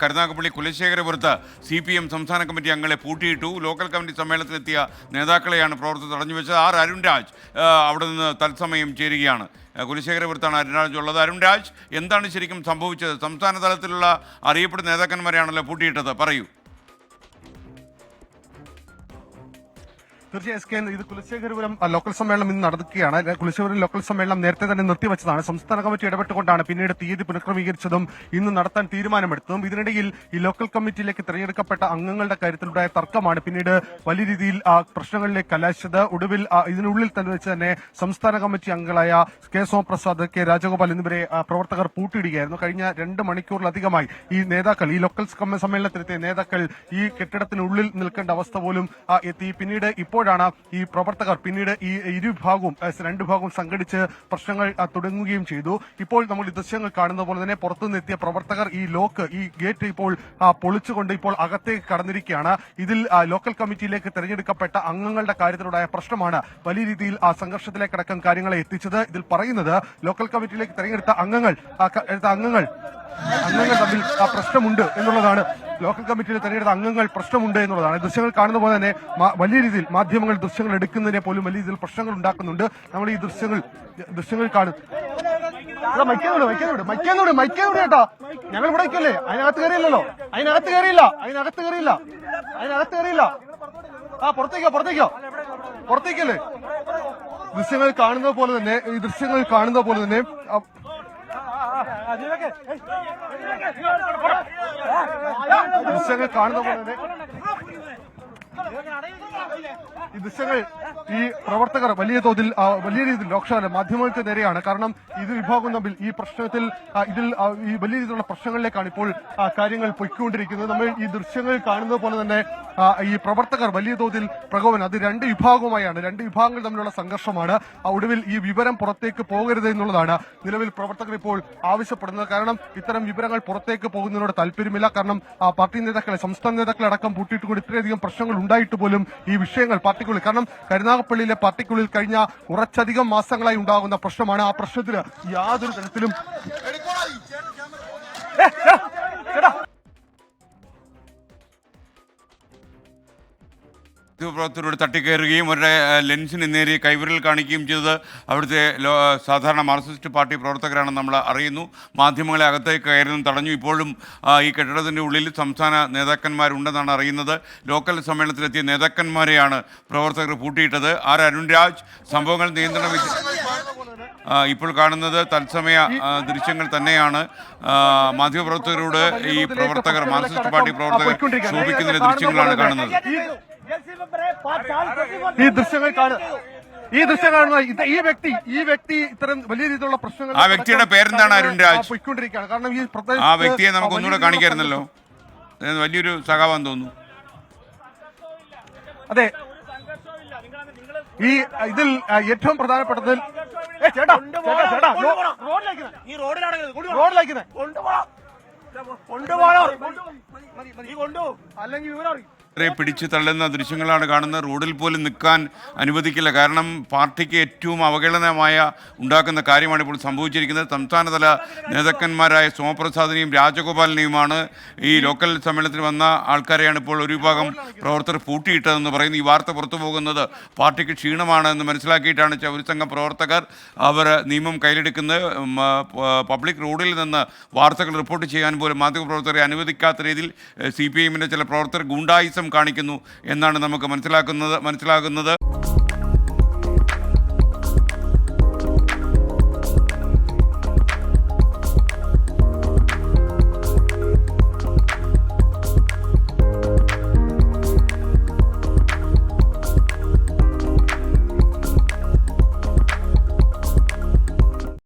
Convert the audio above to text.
Karunagappally കുലശേഖരപുരത്ത് CPM സംസ്ഥാന committee അംഗങ്ങളെ പൂട്ടിയിട്ടു. Local committee സമ്മേളനത്തിലെത്തിയ നേതാക്കളെയാണ് പ്രവർത്തകർ തടഞ്ഞുവെച്ചത്. അരുൺ രാജ് അവിടെ നിന്ന് തത്സമയം ചേരുകയാണ്. കുലശേഖരപുരത്താണ് അരുൺ രാജ് ഉള്ളത്. അരുൺ രാജ്, എന്താണ് ശരിക്കും സംഭവിച്ചത്? സംസ്ഥാന തലത്തിലുള്ള അറിയപ്പെടുന്ന നേതാക്കന്മാരെയാണല്ലോ പൂട്ടിയിട്ടത്, പറയൂ. തീർച്ചയായും ഇത് കുലശേഖരപുരം ലോക്കൽ സമ്മേളനം ഇന്ന് നടക്കുകയാണ്. കുലശേഖരപുരം ലോക്കൽ സമ്മേളനം നേരത്തെ തന്നെ നിർത്തിവെച്ചതാണ്. സംസ്ഥാന കമ്മിറ്റി ഇടപെട്ടുകൊണ്ടാണ് പിന്നീട് തീയതി പുനഃക്രമീകരിച്ചതും ഇന്ന് നടത്താൻ തീരുമാനമെടുത്തതും. ഇതിനിടയിൽ ഈ ലോക്കൽ കമ്മിറ്റിയിലേക്ക് തെരഞ്ഞെടുക്കപ്പെട്ട അംഗങ്ങളുടെ കാര്യത്തിലുണ്ടായ തർക്കമാണ് പിന്നീട് വലിയ രീതിയിൽ പ്രശ്നങ്ങളിലേക്ക് കലാശിച്ചത്. ഒടുവിൽ ഇതിനുള്ളിൽ തന്നെ വെച്ച് തന്നെ സംസ്ഥാന കമ്മിറ്റി അംഗങ്ങളായ കെ സോമപ്രസാദ്, കെ രാജഗോപാൽ എന്നിവരെ പ്രവർത്തകർ പൂട്ടിയിടുകയായിരുന്നു. കഴിഞ്ഞ 2 മണിക്കൂറിലധികമായി ഈ നേതാക്കൾ, ഈ ലോക്കൽ സമ്മേളനത്തിലെത്തിയ നേതാക്കൾ ഈ കെട്ടിടത്തിനുള്ളിൽ നിൽക്കേണ്ട അവസ്ഥ പോലും എത്തി. പിന്നീട് ഇപ്പോഴാണ് ഈ പ്രവർത്തകർ പിന്നീട് ഈ ഇരുവിഭാഗവും 2 ഭാഗവും സംഘടിച്ച് പ്രശ്നങ്ങൾ തുടങ്ങുകയും ചെയ്തു. ഇപ്പോൾ നമ്മൾ ഈ ദൃശ്യങ്ങൾ കാണുന്ന പോലെ തന്നെ പുറത്തുനിന്നെത്തിയ പ്രവർത്തകർ ഈ ഗേറ്റ് ഇപ്പോൾ പൊളിച്ചുകൊണ്ട് ഇപ്പോൾ അകത്തേക്ക് കടന്നിരിക്കുകയാണ്. ഇതിൽ ലോക്കൽ കമ്മിറ്റിയിലേക്ക് തെരഞ്ഞെടുക്കപ്പെട്ട അംഗങ്ങളുടെ കാര്യത്തിലുണ്ടായ പ്രശ്നമാണ് വലിയ രീതിയിൽ സംഘർഷത്തിലേക്കടക്കം കാര്യങ്ങളെ എത്തിച്ചത്. ഇതിൽ പറയുന്നത് ലോക്കൽ കമ്മിറ്റിയിലേക്ക് തെരഞ്ഞെടുത്ത അംഗങ്ങൾ തമ്മിൽ പ്രശ്നമുണ്ട് എന്നുള്ളതാണ്. ലോക്കൽ കമ്മിറ്റിയിൽ തെരഞ്ഞെടുത്ത അംഗങ്ങൾ പ്രശ്നമുണ്ട് എന്നുള്ളതാണ്. ദൃശ്യങ്ങൾ കാണുന്ന പോലെ തന്നെ വലിയ രീതിയിൽ മാധ്യമങ്ങൾ ദൃശ്യങ്ങൾ എടുക്കുന്നതിനെ പോലും വലിയ രീതിയിൽ പ്രശ്നങ്ങൾ ഉണ്ടാക്കുന്നുണ്ട്. നമ്മൾ ഈ ദൃശ്യങ്ങൾ കാണും. മൈക്കേനോട് കേട്ടോ, ഞങ്ങൾ ഇവിടെ നിൽക്കല്ലേ, അതിനകത്ത് കയറിയില്ലല്ലോ, അതിനകത്ത് കയറിയില്ല. പുറത്തേക്കല്ലേ. ദൃശ്യങ്ങൾ കാണുന്ന പോലെ തന്നെ ദൃശ്യങ്ങൾ കാണുന്ന പോലെ തന്നെ ഈ ദൃശ്യങ്ങൾ ഈ പ്രവർത്തകർ വലിയ രീതിയിൽ ലോക്സഭ മാധ്യമങ്ങൾക്ക് നേരെയാണ്. കാരണം ഇത് വിഭാഗം തമ്മിൽ ഈ പ്രശ്നത്തിൽ ഈ വലിയ രീതിയിലുള്ള പ്രശ്നങ്ങളിലേക്കാണ് ഇപ്പോൾ കാര്യങ്ങൾ പൊയ്ക്കൊണ്ടിരിക്കുന്നത്. നമ്മൾ ഈ ദൃശ്യങ്ങൾ കാണുന്നത് പോലെ തന്നെ ഈ പ്രവർത്തകർ വലിയ തോതിൽ പ്രകോപനം, അത് 2 വിഭാഗവുമായാണ്, 2 വിഭാഗങ്ങൾ തമ്മിലുള്ള സംഘർഷമാണ്. ഒടുവിൽ ഈ വിവരം പുറത്തേക്ക് പോകരുത് എന്നുള്ളതാണ് നിലവിൽ പ്രവർത്തകർ ഇപ്പോൾ ആവശ്യപ്പെടുന്നത്. കാരണം ഇത്തരം വിവരങ്ങൾ പുറത്തേക്ക് പോകുന്നതിനോട് താല്പര്യമില്ല. കാരണം പാർട്ടി നേതാക്കളെ, സംസ്ഥാന നേതാക്കളെ അടക്കം പൂട്ടിയിട്ടുകൊണ്ട് ഇത്രയധികം പ്രശ്നങ്ങൾ ഉണ്ടായിട്ട് പോലും ഈ വിഷയങ്ങൾ പാർട്ടിക്കുള്ളിൽ, കാരണം കരുനാഗപ്പള്ളിയിലെ പാർട്ടിക്കുള്ളിൽ കഴിഞ്ഞ കുറച്ചധികം മാസങ്ങളായി ഉണ്ടാകുന്ന പ്രശ്നമാണ്. ആ പ്രശ്നത്തിന് യാതൊരു തരത്തിലും പ്രവർത്തകരോട് തട്ടിക്കയറുകയും അവരുടെ ലെൻസിന് നേരെ കൈവിരൽ കാണിക്കുകയും ചെയ്തത് അവിടുത്തെ സാധാരണ മാർക്സിസ്റ്റ് പാർട്ടി പ്രവർത്തകരാണെന്ന് നമ്മൾ അറിയുന്നു. മാധ്യമങ്ങളെ അകത്തേക്ക് കയറുന്നതും തടഞ്ഞു. ഇപ്പോഴും ഈ കെട്ടിടത്തിൻ്റെ ഉള്ളിൽ സംസ്ഥാന നേതാക്കന്മാരുണ്ടെന്നാണ് അറിയുന്നത്. ലോക്കൽ സമ്മേളനത്തിലെത്തിയ നേതാക്കന്മാരെയാണ് പ്രവർത്തകർ പൂട്ടിയിട്ടത്. അരുൺ രാജ്, സംഭവങ്ങൾ ഇപ്പോൾ കാണുന്നത് തത്സമയ ദൃശ്യങ്ങൾ തന്നെയാണ്. മാധ്യമപ്രവർത്തകരോട് ഈ പ്രവർത്തകർ, മാർക്സിസ്റ്റ് പാർട്ടി പ്രവർത്തകർ ശോഭിക്കുന്നതിന്റെ ദൃശ്യങ്ങളാണ് കാണുന്നത്. ഈ ദൃശ്യങ്ങൾ കാണുന്ന ഈ വ്യക്തി ഇത്തരം വലിയ രീതിയിലുള്ള പ്രശ്നങ്ങൾ, ആ വ്യക്തിയുടെ പേരെന്താണ്? അരുൺ രാജ് പോയിക്കൊണ്ടിരിക്കുകയാണ്. കാരണം ആ വ്യക്തിയെ നമുക്ക് ഒന്നുകൂടെ കാണിക്കായിരുന്നല്ലോ. വലിയൊരു സഖാവാന്ന് തോന്നുന്നു. അതെ, ഇതിൽ ഏറ്റവും പ്രധാനപ്പെട്ടത് അല്ലെങ്കിൽ പിടിച്ചു തള്ളുന്ന ദൃശ്യങ്ങളാണ് കാണുന്നത്. റോഡിൽ പോലും നിൽക്കാൻ അനുവദിക്കില്ല. കാരണം പാർട്ടിക്ക് ഏറ്റവും അവഹേളനമായ ഉണ്ടാക്കുന്ന കാര്യമാണ് ഇപ്പോൾ സംഭവിച്ചിരിക്കുന്നത്. സംസ്ഥാനതല നേതാക്കന്മാരായ സോമപ്രസാദിനെയും രാജഗോപാലിനെയുമാണ് ഈ ലോക്കൽ സമ്മേളനത്തിൽ വന്ന ആൾക്കാരെയാണ് ഇപ്പോൾ ഒരു വിഭാഗം പ്രവർത്തകർ പൂട്ടിയിട്ടതെന്ന് പറയുന്നു. ഈ വാർത്ത പുറത്തു പോകുന്നത് പാർട്ടിക്ക് ക്ഷീണമാണ് എന്ന് മനസ്സിലാക്കിയിട്ടാണ് ഒരു സംഘം പ്രവർത്തകർ അവർ നിയമം കയ്യിലെടുക്കുന്നത്. പബ്ലിക് റോഡിൽ നിന്ന് വാർത്തകൾ റിപ്പോർട്ട് ചെയ്യാൻ പോലും മാധ്യമപ്രവർത്തകരെ അനുവദിക്കാത്ത രീതിയിൽ CPIM ചില പ്രവർത്തകർ ഗുണ്ടായിസം കാണിക്കുന്നു എന്നാണ് നമുക്ക് മനസ്സിലാകുന്നത്.